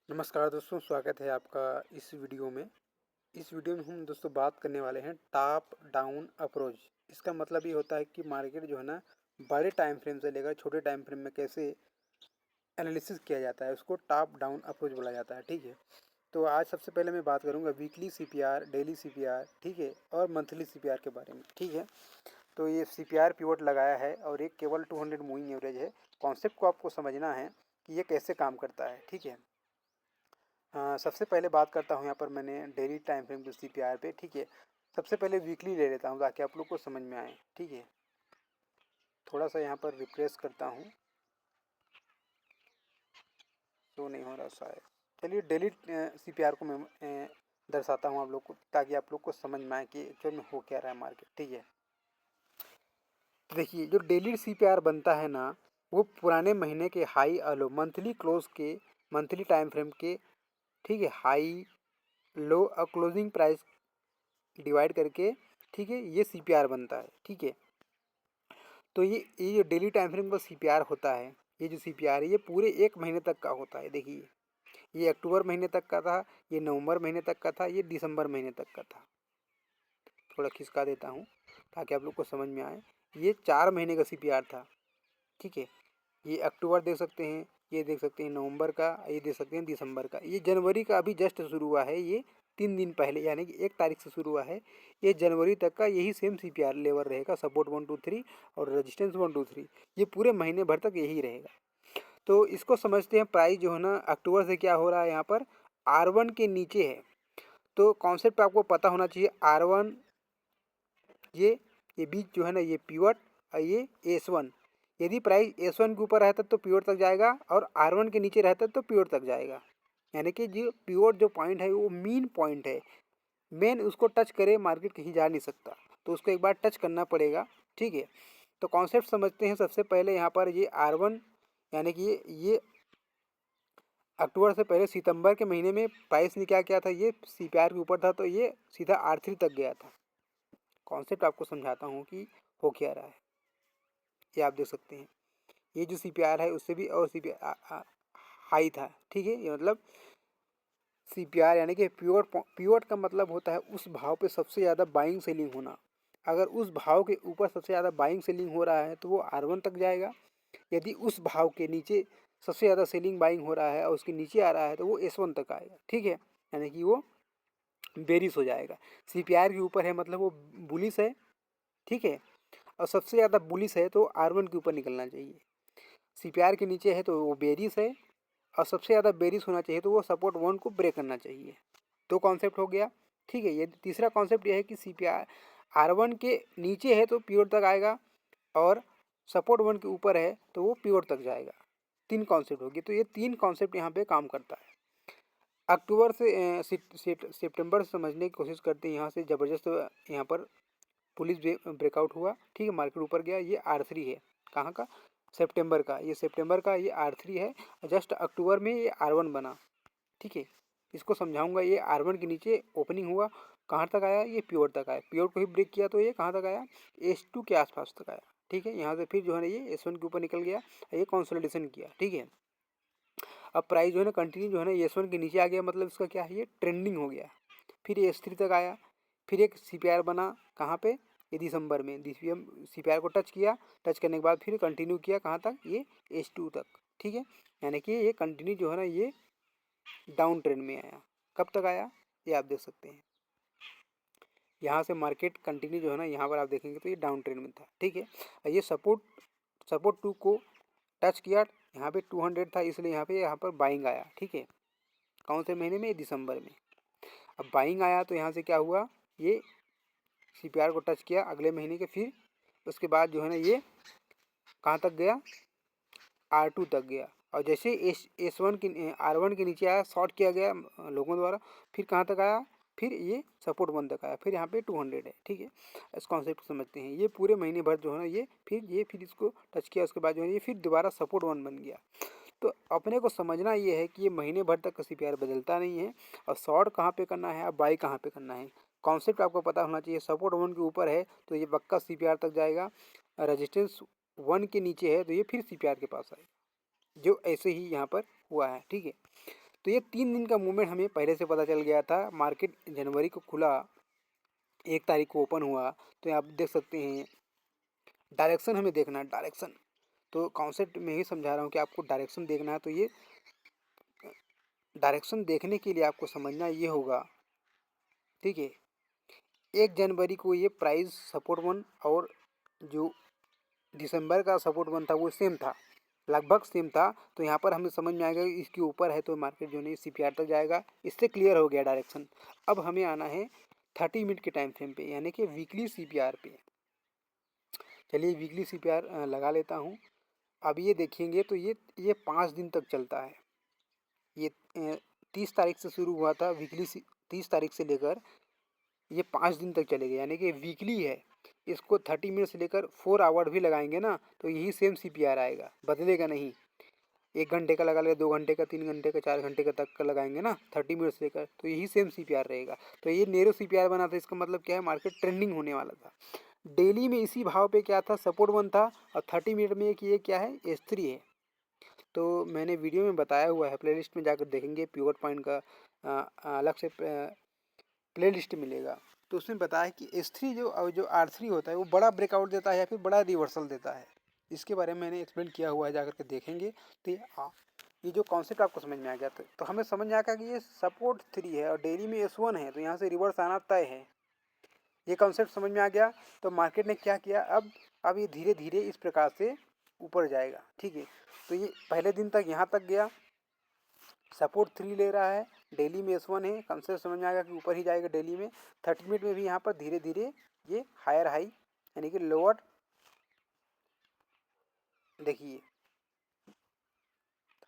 नमस्कार दोस्तों, स्वागत है आपका इस वीडियो में। इस वीडियो में हम दोस्तों बात करने वाले हैं टॉप डाउन अप्रोच। इसका मतलब ये होता है कि मार्केट जो है ना, बड़े टाइम फ्रेम से लेकर छोटे टाइम फ्रेम में कैसे एनालिसिस किया जाता है, उसको टॉप डाउन अप्रोच बोला जाता है। ठीक है, तो आज सबसे पहले मैं बात करूंगा वीकली सीपीआर, डेली सीपीआर, ठीक है, और मंथली सीपीआर के बारे में। ठीक है, तो ये सीपीआर पिवट लगाया है और एक केवल 200 मूविंग एवरेज है। कॉन्सेप्ट को आपको समझना है कि ये कैसे काम करता है। ठीक है, सबसे पहले बात करता हूँ यहाँ पर मैंने डेली टाइम फ्रेम के सीपीआर पे। ठीक है, सबसे पहले वीकली ले लेता हूँ ताकि आप लोग को समझ में आए। ठीक है, थोड़ा सा यहाँ पर रिफ्रेश करता हूँ, तो नहीं हो रहा शायद। चलिए डेली सीपीआर को मैं दर्शाता हूँ आप लोग को, ताकि आप लोग को समझ में आए कि एक्चुअल में हो क्या रहा है मार्केट। ठीक है, तो देखिए जो डेली सीपीआर बनता है ना, वो पुराने महीने के हाई और लो, मंथली क्लोज के, मंथली टाइम फ्रेम के, ठीक है, हाई लो और क्लोजिंग प्राइस डिवाइड करके, ठीक है, ये सीपीआर बनता है। ठीक है, तो ये जो डेली टाइम फ्रेम का सीपीआर होता है, ये जो सीपीआर है ये पूरे एक महीने तक का होता है। देखिए ये अक्टूबर महीने तक का था, ये नवंबर महीने तक का था, ये दिसंबर महीने तक का था। थोड़ा खिसका देता हूँ ताकि आप लोग को समझ में आए। ये 4 महीने का सीपीआर था। ठीक है, ये अक्टूबर देख सकते हैं, ये देख सकते हैं नवंबर का, ये देख सकते हैं दिसंबर का, ये जनवरी का अभी जस्ट शुरू हुआ है। ये 3 दिन पहले यानी कि 1 तारीख से शुरू हुआ है। ये जनवरी तक का यही सेम सीपीआर लेवल रहेगा, सपोर्ट 1 2 3 और रेजिस्टेंस 1 2 3। ये पूरे महीने भर तक यही रहेगा। तो इसको समझते हैं, प्राइस जो है ना अक्टूबर से क्या हो रहा है यहाँ पर, R1 के नीचे है। तो कॉन्सेप्ट आपको पता होना चाहिए। R1 ये बीच जो है ना, ये पिवट और ये S1। यदि प्राइस S1 के ऊपर रहता तो पिवट तक जाएगा, और R1 के नीचे रहता तो पिवट तक जाएगा। यानी कि जो पिवट जो पॉइंट है वो मीन पॉइंट है। मेन उसको टच करे मार्केट कहीं जा नहीं सकता, तो उसको एक बार टच करना पड़ेगा। ठीक है, तो कॉन्सेप्ट समझते हैं। सबसे पहले यहाँ पर ये R1 यानी कि ये अक्टूबर से पहले सितंबर के महीने में प्राइस ने क्या किया था, ये सीपीआर के ऊपर था, तो ये सीधा R3 तक गया था। कॉन्सेप्ट आपको समझाता हूँ कि हो क्या रहा है। ये आप देख सकते हैं, ये जो सीपीआर है उससे भी और सीपीआर हाई था। ठीक है, ये मतलब सीपीआर यानी कि पिवट का मतलब होता है उस भाव पे सबसे ज़्यादा बाइंग सेलिंग होना। अगर उस भाव के ऊपर सबसे ज़्यादा बाइंग सेलिंग हो रहा है तो वो R1 तक जाएगा। यदि उस भाव के नीचे सबसे ज़्यादा सेलिंग बाइंग हो रहा है और उसके नीचे आ रहा है तो वो S1 तक आएगा। ठीक है, यानी कि वो बेरिश हो जाएगा। सीपीआर के ऊपर है मतलब वो बुलिश है। ठीक है, और सबसे ज़्यादा बुलिश है तो R1 के ऊपर निकलना चाहिए। सीपीआर के नीचे है तो वो बेरिश है, और सबसे ज़्यादा बेरिश होना चाहिए तो वो सपोर्ट 1 को ब्रेक करना चाहिए। तो कॉन्सेप्ट हो गया। ठीक है, ये तीसरा कॉन्सेप्ट ये है कि सीपीआर R1 के नीचे है तो प्योर तक आएगा, और सपोर्ट 1 के ऊपर है तो वो प्योर तक जाएगा। 3 कॉन्सेप्ट होगी, तो ये 3 कॉन्सेप्ट यहाँ पे काम करता है। अक्टूबर से सितंबर से समझने की कोशिश करते हैं। यहाँ से ज़बरदस्त यहाँ पर पुलिस ब्रेकआउट हुआ। ठीक है, मार्केट ऊपर गया। ये R3 है, कहाँ का, सितंबर का। ये सितंबर का ये R3 है, जस्ट अक्टूबर में ये R1 बना। ठीक है, इसको समझाऊंगा। ये R1 के नीचे ओपनिंग हुआ, कहाँ तक आया, ये प्योर तक आया। प्योर को ही ब्रेक किया तो ये कहाँ तक आया, S2 के आसपास तक आया। ठीक है, यहाँ से फिर जो है ना ये S1 के ऊपर निकल गया, ये कंसोलिडेशन किया। ठीक है, अब प्राइस जो है ना कंटिन्यू जो है ना S1 के नीचे आ गया, मतलब इसका क्या है, ये ट्रेंडिंग हो गया। फिर ये S3 तक आया, फिर एक सीपीआर बना, कहाँ पे, ये दिसंबर में सीपीआर को टच किया। टच करने के बाद फिर कंटिन्यू किया, कहाँ तक, ये S2 तक। ठीक है, यानी कि ये कंटिन्यू जो है ना ये डाउन ट्रेंड में आया। कब तक आया, ये आप देख सकते हैं। यहाँ से मार्केट कंटिन्यू जो है ना, यहाँ पर आप देखेंगे तो ये डाउन ट्रेंड में था। ठीक है, ये सपोर्ट 2 को टच किया। यहाँ पे 200 था, इसलिए यहाँ पर बाइंग आया। ठीक है, कौन से महीने में, दिसंबर में। अब बाइंग आया तो यहाँ से क्या हुआ, ये सीपीआर को टच किया अगले महीने के। फिर उसके बाद जो है ना ये कहाँ तक गया, R2 तक गया। और जैसे S1 के R1 के नीचे आया, शॉर्ट किया गया लोगों द्वारा। फिर कहाँ तक आया, फिर ये सपोर्ट 1 तक आया। फिर यहाँ पे 200 है। ठीक है, इस कॉन्सेप्ट को समझते हैं। ये पूरे महीने भर जो है ना ये फिर इसको टच किया, उसके बाद जो है ये फिर दोबारा सपोर्ट 1 बन गया। तो अपने को समझना ये है कि ये महीने भर तक सीपीआर बदलता नहीं है, और शॉर्ट कहाँ पे करना है और बाई कहाँ पे करना है, कॉन्सेप्ट आपको पता होना चाहिए। सपोर्ट 1 के ऊपर है तो ये पक्का सीपीआर तक जाएगा, रेजिस्टेंस 1 के नीचे है तो ये फिर सीपीआर के पास आएगा, जो ऐसे ही यहाँ पर हुआ है। ठीक है, तो ये 3 दिन का मूवमेंट हमें पहले से पता चल गया था। मार्केट जनवरी को खुला, 1 तारीख को ओपन हुआ, तो आप देख सकते हैं डायरेक्शन हमें देखना है, डायरेक्शन। तो कॉन्सेप्ट में ही समझा रहा हूँ कि आपको डायरेक्शन देखना है। तो ये डायरेक्शन देखने के लिए आपको समझना ये होगा, ठीक है। 1 जनवरी को ये प्राइस सपोर्ट वन और जो दिसंबर का सपोर्ट वन था वो सेम था, लगभग सेम था। तो यहाँ पर हमें समझ में आएगा कि इसके ऊपर है तो मार्केट जो नहीं CPR तक जाएगा। इससे क्लियर हो गया डायरेक्शन। अब हमें आना है 30 मिनट के टाइम फ्रेम पे, यानी कि वीकली CPR पे। चलिए वीकली CPR लगा लेता हूँ। अब ये देखेंगे तो ये 5 दिन तक चलता है। ये 30 तारीख से शुरू हुआ था वीकली, 30 तारीख से लेकर ये 5 दिन तक चलेगा, यानी कि वीकली है। इसको 30 मिनट से लेकर 4 आवर भी लगाएंगे ना तो यही सेम CPR आएगा, बदलेगा नहीं। 1 घंटे का लगा ले, 2 घंटे का, 3 घंटे का, 4 घंटे का तक का लगाएंगे ना 30 मिनट से लेकर, तो यही सेम CPR रहेगा। तो ये नेरो CPR बना था, इसका मतलब क्या है, मार्केट ट्रेंडिंग होने वाला था। डेली में इसी भाव पे क्या था, सपोर्ट वन था, और 30 मिनट में एक ये क्या है, S3 है। तो मैंने वीडियो में बताया हुआ है, प्लेलिस्ट में जाकर देखेंगे, प्योर पॉइंट का अलग से प्लेलिस्ट मिलेगा। तो उसमें बताया कि S3 जो R3 होता है वो बड़ा ब्रेकआउट देता है या फिर बड़ा रिवर्सल देता है। इसके बारे में मैंने एक्सप्लेन किया हुआ है, जाकर के देखेंगे। तो ये जो कॉन्सेप्ट आपको समझ में आ गया, तो हमें समझ में आया कि ये सपोर्ट 3 है और डेली में S1 है, तो यहाँ से रिवर्स आना तय है। ये कॉन्सेप्ट समझ में आ गया। तो मार्केट ने क्या किया, अब ये धीरे धीरे इस प्रकार से ऊपर जाएगा, ठीक है। तो ये पहले दिन तक यहाँ तक गया, सपोर्ट 3 ले रहा है, डेली में S1 है, कंसेप्ट समझ में आएगा कि ऊपर ही जाएगा डेली में। 30 मिनट में भी यहाँ पर धीरे धीरे ये हायर हाई यानी कि लोअर, देखिए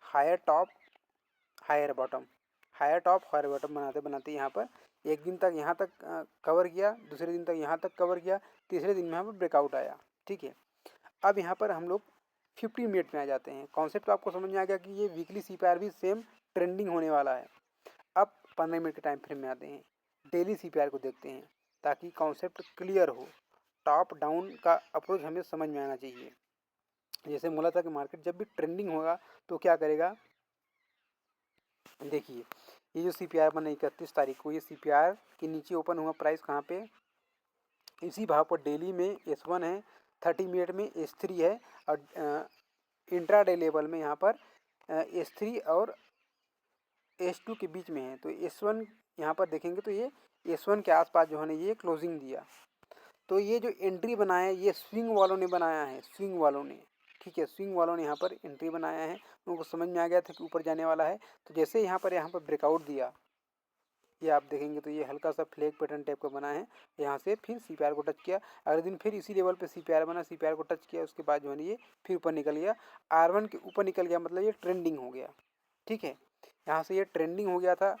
higher top higher bottom, higher top higher bottom बनाते बनाते यहाँ पर एक दिन तक यहाँ तक कवर किया, दूसरे दिन तक यहाँ तक कवर किया, तीसरे दिन में यहाँ पर ब्रेकआउट आया, ठीक है। अब यहाँ पर हम लोग 15 मिनट में आ जाते हैं। कॉन्सेप्ट आपको समझ में आ गया कि ये वीकली CPR भी सेम ट्रेंडिंग होने वाला है। अब 15 मिनट के टाइम फ्रेम में आते हैं, डेली CPR को देखते हैं ताकि कॉन्सेप्ट क्लियर हो। टॉप डाउन का अप्रोच हमें समझ में आना चाहिए। जैसे बोला था कि मार्केट जब भी ट्रेंडिंग होगा तो क्या करेगा, देखिए ये जो CPR बना 31 तारीख को, ये CPR के नीचे ओपन हुआ प्राइस कहाँ पे, इसी भाव पर डेली में S1 है, 30 मिनट में S3 है, और इंट्राडे लेवल में यहाँ पर S3 और S2 के बीच में है। तो S1 यहाँ पर देखेंगे तो ये S1 के आसपास जो है ना ये क्लोजिंग दिया। तो ये जो एंट्री बनाया है ये स्विंग वालों ने बनाया है, स्विंग वालों ने, ठीक है, स्विंग वालों ने यहाँ पर एंट्री बनाया है। उनको समझ में आ गया था कि ऊपर जाने वाला है। तो जैसे यहाँ पर ब्रेकआउट दिया, ये आप देखेंगे तो ये हल्का सा फ्लैग पैटर्न टाइप का बना है। यहाँ से फिर CPR को टच किया, अगले दिन फिर इसी लेवल पे CPR बना, CPR को टच किया, उसके बाद जो है ना ये फिर ऊपर निकल गया, R1 के ऊपर निकल गया, मतलब ये ट्रेंडिंग हो गया, ठीक है। यहाँ से ये ट्रेंडिंग हो गया था।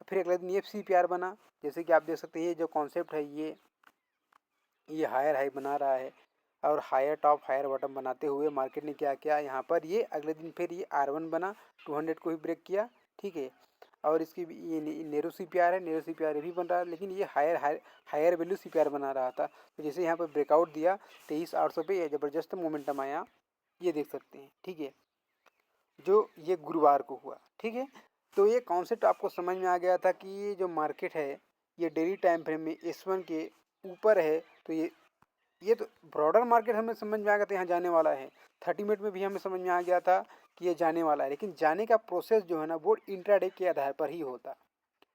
फिर अगले दिन ये CPR बना, जैसे कि आप देख सकते हैं ये जो कॉन्सेप्ट है ये हायर हाई बना रहा है, और हायर टॉप हायर बॉटम बनाते हुए मार्केट ने क्या किया, यहाँ पर ये अगले दिन फिर ये R1 बना, 200 को ही ब्रेक किया, ठीक है। और इसकी ये नेरो CPR है, नेरो CPR भी बन रहा है, लेकिन ये हायर वैल्यू CPR बना रहा था। तो जैसे यहाँ पर ब्रेकआउट दिया 23,800 पे, ये ज़बरदस्त मोमेंटम आया, ये देख सकते हैं, ठीक है, जो ये गुरुवार को हुआ, ठीक है। तो ये कॉन्सेप्ट आपको समझ में आ गया था कि ये जो मार्केट है ये डेली टाइम फ्रेम में S1 के ऊपर है। तो ये तो ब्रॉडर मार्केट हमें समझ में आ गया था यहाँ जाने वाला है। 30 मिनट में भी हमें समझ में आ गया था कि ये जाने वाला है, लेकिन जाने का प्रोसेस जो है ना वो इंट्राडे के आधार पर ही होता,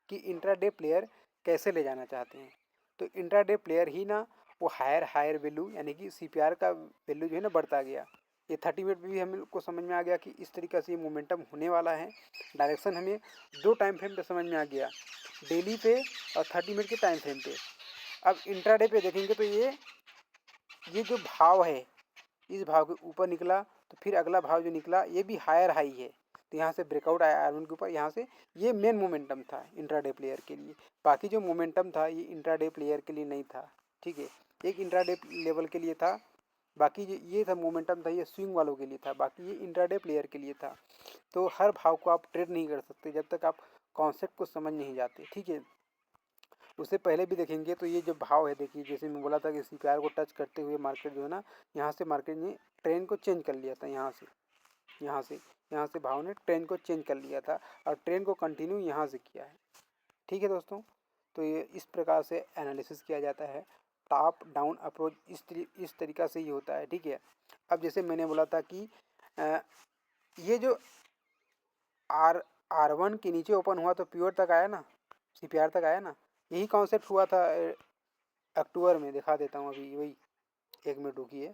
कि इंट्राडे प्लेयर कैसे ले जाना चाहते हैं। तो इंट्राडे प्लेयर ही ना वो हायर वैल्यू यानी कि CPR का वैल्यू जो है ना बढ़ता गया। ये 30 मिनट में भी हमें को समझ में आ गया कि इस तरीक़े से ये मोमेंटम होने वाला है। डायरेक्शन हमें 2 टाइम फ्रेम पे समझ में आ गया, डेली पे और 30 मिनट के टाइम फ्रेम पे। अब इंट्राडे पे देखेंगे तो ये जो भाव है इस भाव के ऊपर निकला, तो फिर अगला भाव जो निकला ये भी हायर हाई है, तो यहाँ से ब्रेकआउट आया R1 के ऊपर, यहाँ से ये मेन मोमेंटम था इंट्राडे प्लेयर के लिए। बाकी जो मोमेंटम था ये इंट्राडे प्लेयर के लिए नहीं था, ठीक है, एक इंट्राडे लेवल के लिए था, बाकी ये था मोमेंटम था ये स्विंग वालों के लिए था, बाकी ये इंट्राडे प्लेयर के लिए था। तो हर भाव को आप ट्रेड नहीं कर सकते जब तक आप कॉन्सेप्ट को समझ नहीं जाते, ठीक है। उससे पहले भी देखेंगे तो ये जो भाव है, देखिए जैसे मैं बोला था कि CPR को टच करते हुए मार्केट जो है ना यहाँ से मार्केट ने ट्रेंड को चेंज कर लिया था यहाँ से, यहाँ से भाव ने ट्रेंड को चेंज कर लिया था और ट्रेंड को कंटिन्यू यहाँ से किया है। ठीक है दोस्तों, तो ये इस प्रकार से एनालिसिस किया जाता है। टॉप डाउन अप्रोच इस तरीक़ा से ही होता है। ठीक है, अब जैसे मैंने बोला था कि ये जो R1 के नीचे ओपन हुआ तो प्योर तक आया ना, CPR तक आया ना, यही कॉन्सेप्ट हुआ था अक्टूबर में। दिखा देता हूँ अभी वही, 1 मिनट रुकिए।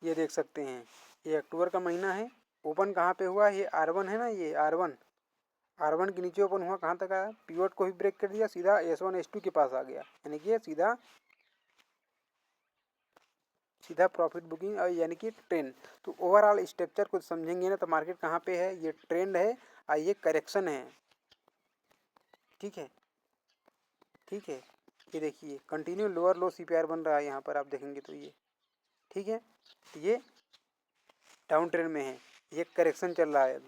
ये देख सकते हैं, ये अक्टूबर का महीना है। ओपन कहाँ पे हुआ, ये R1 है ना, ये R1 के नीचे ओपन हुआ, कहाँ तक आया, पिवट को भी ब्रेक कर दिया, सीधा S1 S2 के पास आ गया, यानी कि सीधा प्रॉफिट बुकिंग और यानी कि ट्रेंड। तो ओवरऑल स्ट्रक्चर कुछ समझेंगे ना तो मार्केट कहाँ पे है, ये ट्रेंड है और ये करेक्शन है। ठीक है, ठीक है, ये देखिए कंटिन्यू लोअर लो CPR बन रहा है यहाँ पर, आप देखेंगे तो ये ठीक है, ये डाउन ट्रेंड में है, ये करेक्शन चल रहा है।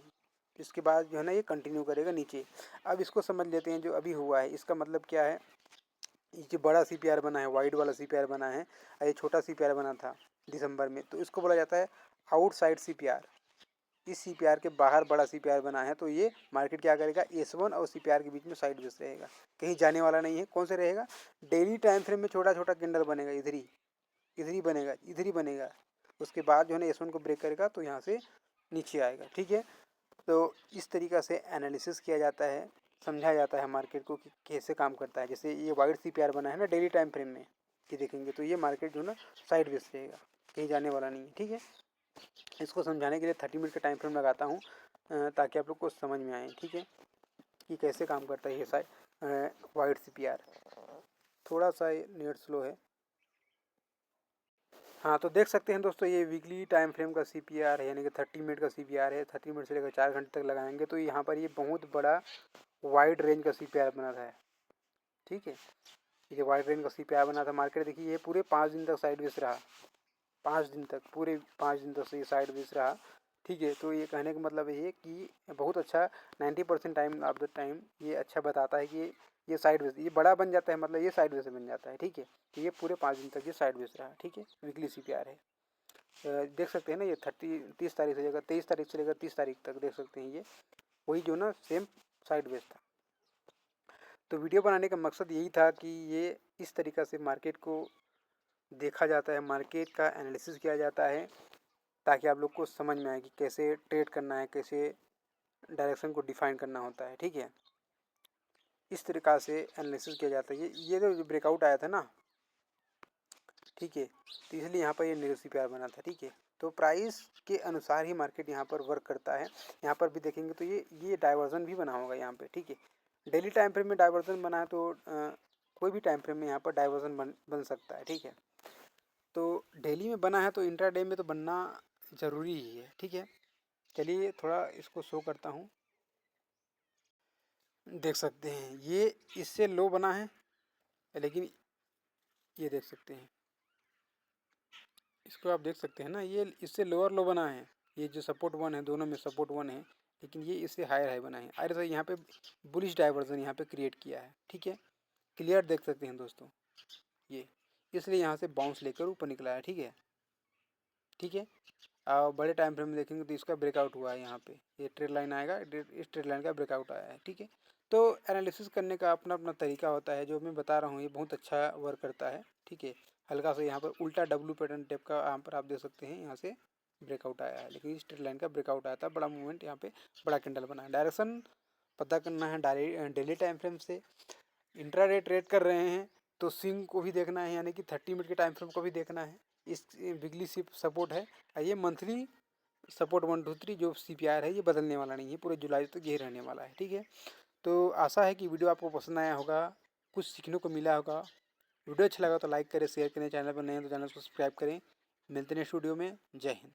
इसके बाद जो है ना ये कंटिन्यू करेगा नीचे। अब इसको समझ लेते हैं जो अभी हुआ है, इसका मतलब क्या है। ये जो बड़ा CPR बना है, वाइट वाला CPR बना है और ये छोटा CPR बना था दिसंबर में, तो इसको बोला जाता है आउटसाइड CPR। इस CPR के बाहर बड़ा CPR बना है, तो ये मार्केट क्या करेगा, S1 और CPR के बीच में साइड वेज रहेगा, कहीं जाने वाला नहीं है। कौन से रहेगा, डेली टाइम फ्रेम में छोटा छोटा कैंडल बनेगा, इधर ही बनेगा, इधर ही बनेगा। उसके बाद जो है ना S1 को ब्रेक करेगा तो यहाँ से नीचे आएगा। ठीक है, तो इस तरीक़ा से एनालिसिस किया जाता है, समझाया जाता है मार्केट को कि कैसे काम करता है। जैसे ये वाइट CPR बना है ना डेली टाइम फ्रेम में, कि देखेंगे तो ये मार्केट जो है ना साइड वेज रहेगा, कहीं जाने वाला नहीं है। ठीक है, इसको समझाने के लिए 30 मिनट का टाइम फ्रेम लगाता हूँ ताकि आप लोग को समझ में आए। ठीक है, कि कैसे काम करता है ये साइड वाइट CPR। थोड़ा सा नेट स्लो है। हाँ, तो देख सकते हैं दोस्तों, ये वीकली टाइम फ्रेम का CPR है, यानी कि 30 मिनट का CPR है। 30 मिनट से लेकर 4 घंटे तक लगाएंगे तो यहाँ पर ये बहुत बड़ा वाइड रेंज का CPR बना था। ठीक है, ये वाइड रेंज का CPR बना था। मार्केट देखिए ये पूरे 5 दिन तक साइड वेज रहा, 5 दिन तक, पूरे 5 दिन तक से ये साइड वेज रहा। ठीक है, तो ये कहने का मतलब ये कि बहुत अच्छा 90% टाइम ऑफ द टाइम ये अच्छा बताता है कि ये साइड वेज, ये बड़ा बन जाता है, मतलब ये साइड वेज बन जाता है। ठीक है, तो ये पूरे 5 दिन तक ये साइड वेज रहा। ठीक है, वीकली CPR है। देख सकते हैं ना, ये 30 तारीख से लेकर 23 तारीख से लेकर 30 तारीख तक देख सकते हैं, ये वही जो ना सेम साइड वेज था। तो वीडियो बनाने का मकसद यही था कि ये इस तरीक़ा से मार्केट को देखा जाता है, मार्केट का एनालिसिस किया जाता है, ताकि आप लोग को समझ में आए कि कैसे ट्रेड करना है, कैसे डायरेक्शन को डिफाइन करना होता है। ठीक है, इस तरीक़ा से एनालिसिस किया जाता है। ये जो ब्रेकआउट आया था ना, ठीक है, तो इसलिए यहाँ पर ये नेगेटिव CPR बना था। ठीक है, तो प्राइस के अनुसार ही मार्केट यहाँ पर वर्क करता है। यहाँ पर भी देखेंगे तो ये डाइवर्जन भी बना होगा यहाँ पे। ठीक है, डेली टाइम फ्रेम में डाइवर्जन बना है, तो कोई भी टाइम फ्रेम में यहाँ पर डाइवर्जन बन सकता है। ठीक है, तो डेली में बना है तो इंट्राडे में तो बनना ज़रूरी ही है। ठीक है, चलिए थोड़ा इसको शो करता हूँ। देख सकते हैं ये इससे लो बना है, लेकिन ये देख सकते हैं, इसको आप देख सकते हैं ना, ये इससे लोअर लो बना है। ये जो सपोर्ट 1 है, दोनों में सपोर्ट 1 है, लेकिन ये इससे हायर हाई बना है। अरे तो यहाँ पे बुलिश डाइवर्जन यहाँ पे क्रिएट किया है। ठीक है, क्लियर देख सकते हैं दोस्तों, ये इसलिए यहाँ से बाउंस लेकर ऊपर निकला है। ठीक है, ठीक है, बड़े टाइम फ्रेम में देखेंगे तो इसका ब्रेकआउट हुआ है। यहाँ पे ये ट्रेड लाइन आएगा, इस ट्रेड लाइन का ब्रेकआउट आया है। ठीक है, तो एनालिसिस करने का अपना अपना तरीका होता है, जो मैं बता रहा हूँ ये बहुत अच्छा वर्क करता है। ठीक है, हल्का सा यहाँ पर उल्टा W पैटर्न टाइप का यहाँ पर आप देख सकते हैं, यहाँ से ब्रेकआउट आया है, लेकिन इस ट्रेड लाइन का ब्रेकआउट आया था, बड़ा मूवमेंट यहाँ पे, बड़ा कैंडल बना है। डायरेक्शन पता करना है डेली टाइम फ्रेम से। इंट्राडे ट्रेड कर रहे हैं तो स्विंग को भी देखना है, यानी कि 30 मिनट के टाइम फ्रेम को भी देखना है। इस वीकली सपोर्ट है, ये मंथली सपोर्ट 1 2 3 जो CPR है ये बदलने वाला नहीं है, पूरे जुलाई तक ये रहने वाला है। ठीक है, तो आशा है कि वीडियो आपको पसंद आया होगा, कुछ सीखने को मिला होगा। वीडियो अच्छा लगा तो लाइक करें, शेयर करें, चैनल पर नए हैं तो चैनल को सब्सक्राइब करें। मिलते हैं नेक्स्ट वीडियो में। जय हिंद।